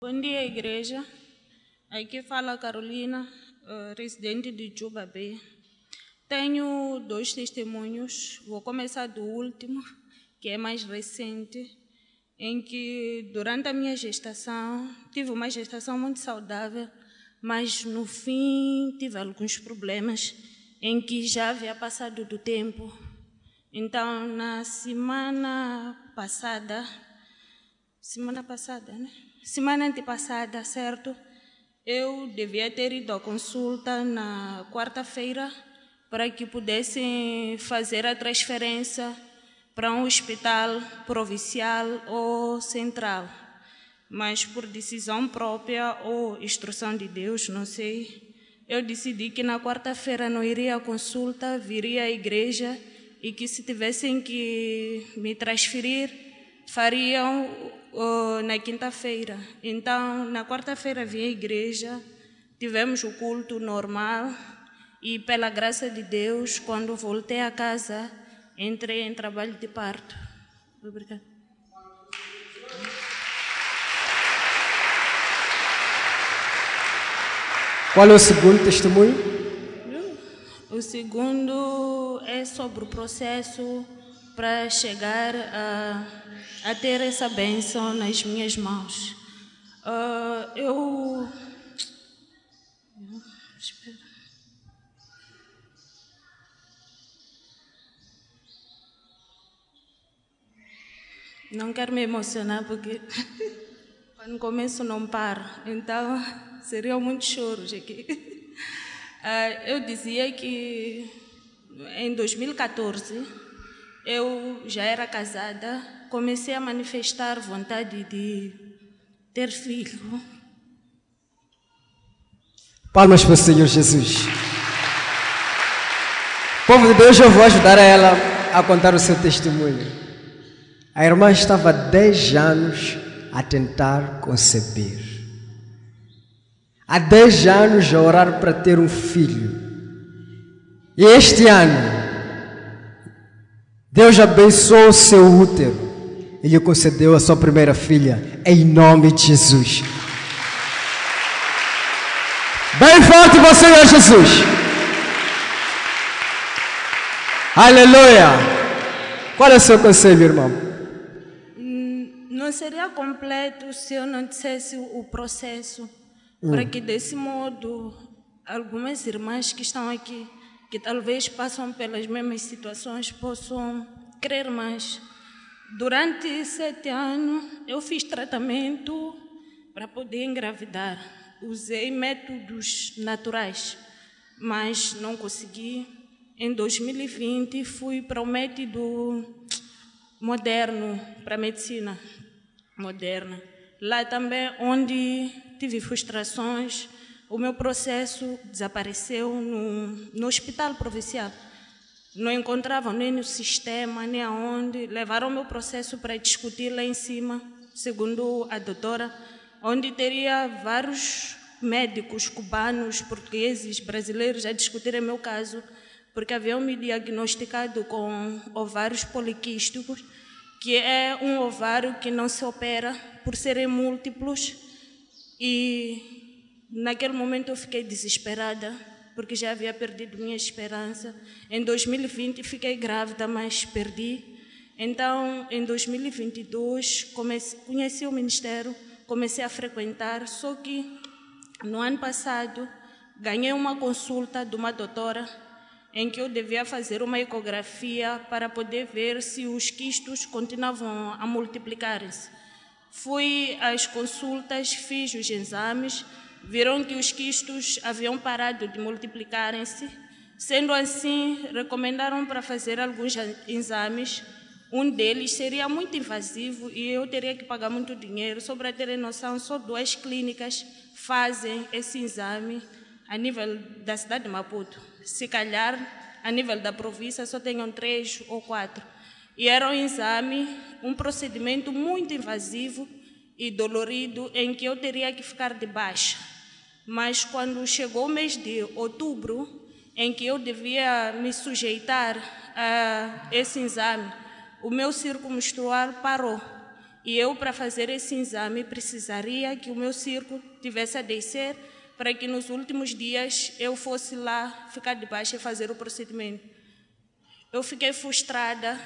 Bom dia, igreja. Aqui fala a Carolina, residente de Juba Bay. Tenho 2 testemunhos. Vou começar do último, que é mais recente, em que durante a minha gestação, tive uma gestação muito saudável, mas no fim tive alguns problemas em que já havia passado do tempo. Então, na semana antepassada, certo? Eu devia ter ido à consulta na quarta-feira para que pudessem fazer a transferência para um hospital provincial ou central. Mas por decisão própria ou instrução de Deus, não sei, eu decidi que na quarta-feira não iria à consulta, viria à igreja e que se tivessem que me transferir, fariam na quinta-feira. Então, na quarta-feira vim à igreja, tivemos o culto normal e, pela graça de Deus, quando voltei a casa, entrei em trabalho de parto. Obrigada. Qual é o segundo testemunho? O segundo é sobre o processo para chegar a ter essa bênção nas minhas mãos. Não quero me emocionar porque quando começo não paro, então seriam muitos choros aqui. Eu dizia que em 2014 eu já era casada, comecei a manifestar vontade de ter filho. Palmas para o Senhor Jesus. Povo de Deus, eu vou ajudar ela a contar o seu testemunho. A irmã estava há 10 anos a tentar conceber. Há 10 anos a orar para ter um filho. E este ano, Deus abençoou o seu útero e lhe concedeu a sua primeira filha, em nome de Jesus. Bem forte para o Senhor Jesus. Aleluia. Qual é o seu conselho, irmão? Não seria completo se eu não dissesse o processo, para que desse modo algumas irmãs que estão aqui, que talvez passam pelas mesmas situações, possam crer mais. Durante 7 anos eu fiz tratamento para poder engravidar. Usei métodos naturais, mas não consegui. Em 2020 fui para o método moderno, para a medicina moderna. Lá também onde tive frustrações, o meu processo desapareceu no hospital provincial. Não encontravam nem no sistema, nem aonde. Levaram o meu processo para discutir lá em cima, segundo a doutora, onde teria vários médicos cubanos, portugueses, brasileiros a discutirem meu caso, porque haviam me diagnosticado com ovários poliquísticos, que é um ovário que não se opera por serem múltiplos. E naquele momento eu fiquei desesperada, porque já havia perdido minha esperança. Em 2020 fiquei grávida, mas perdi. Então, em 2022, conheci o ministério, comecei a frequentar, só que no ano passado ganhei uma consulta de uma doutora em que eu devia fazer uma ecografia para poder ver se os quistos continuavam a multiplicar-se. Fui às consultas, fiz os exames, viram que os quistos haviam parado de multiplicarem-se. Sendo assim, recomendaram para fazer alguns exames. Um deles seria muito invasivo e eu teria que pagar muito dinheiro. Só para terem noção, só 2 clínicas fazem esse exame a nível da cidade de Maputo. Se calhar, a nível da província, só tenham 3 ou 4. E era um exame, um procedimento muito invasivo e dolorido, em que eu teria que ficar de baixa. Mas quando chegou o mês de outubro, em que eu devia me sujeitar a esse exame, o meu ciclo menstrual parou. E eu, para fazer esse exame, precisaria que o meu círculo tivesse a descer para que nos últimos dias eu fosse lá ficar debaixo e fazer o procedimento. Eu fiquei frustrada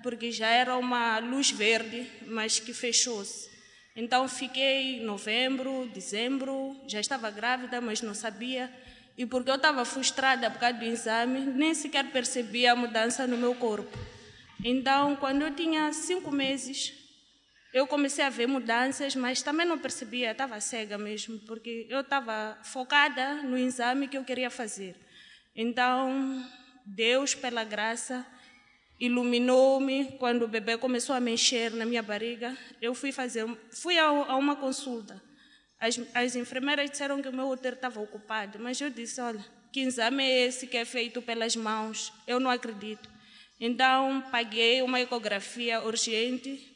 porque já era uma luz verde, mas que fechou-se. Então fiquei novembro, dezembro, já estava grávida, mas não sabia. E porque eu estava frustrada por causa do exame, nem sequer percebia a mudança no meu corpo. Então, quando eu tinha 5 meses, eu comecei a ver mudanças, mas também não percebia, estava cega mesmo, porque eu estava focada no exame que eu queria fazer. Então, Deus, pela graça, iluminou-me. Quando o bebê começou a mexer na minha barriga, eu fui a uma consulta. As enfermeiras disseram que o meu útero estava ocupado, mas eu disse, olha, que exame é esse que é feito pelas mãos? Eu não acredito. Então, paguei uma ecografia urgente.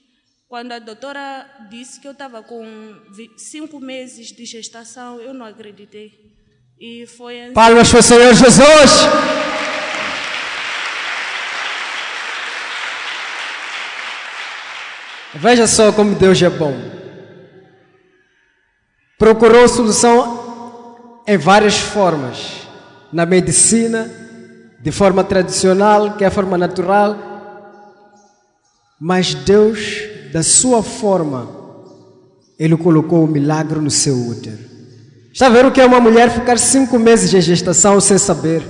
Quando a doutora disse que eu estava com 5 meses de gestação, eu não acreditei. E foi assim. Palmas para o Senhor Jesus! Veja só como Deus é bom. Procurou solução em várias formas. Na medicina, de forma tradicional, que é a forma natural. Mas Deus, da sua forma, Ele colocou o milagre no seu útero. Está a ver o que é uma mulher ficar 5 meses de gestação sem saber?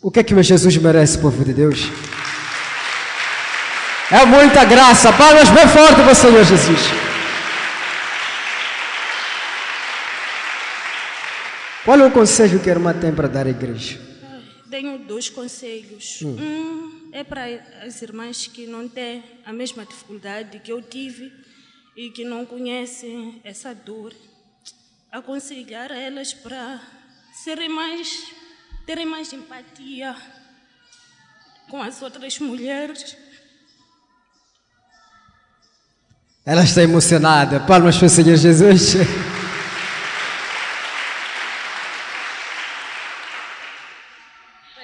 O que é que meu Jesus merece, povo de Deus? É muita graça. Palmas bem forte para o Senhor Jesus. Qual é o conselho que a irmã tem para dar à igreja? Tenho 2 conselhos. É para as irmãs que não têm a mesma dificuldade que eu tive e que não conhecem essa dor. Aconselhar elas para terem mais empatia com as outras mulheres. Ela está emocionada. Palmas para o Senhor Jesus.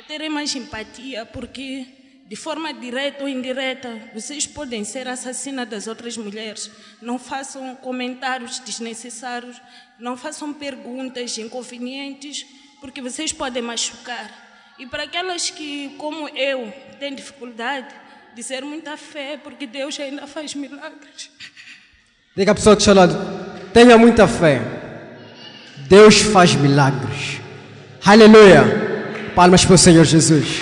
Terem mais empatia, porque de forma direta ou indireta vocês podem ser assassinas das outras mulheres. Não façam comentários desnecessários, não façam perguntas inconvenientes, porque vocês podem machucar. E para aquelas que, como eu, têm dificuldade de ter muita fé, porque Deus ainda faz milagres. Diga à pessoa que está ao lado, tenha muita fé. Deus faz milagres. Aleluia. Palmas para o Senhor Jesus.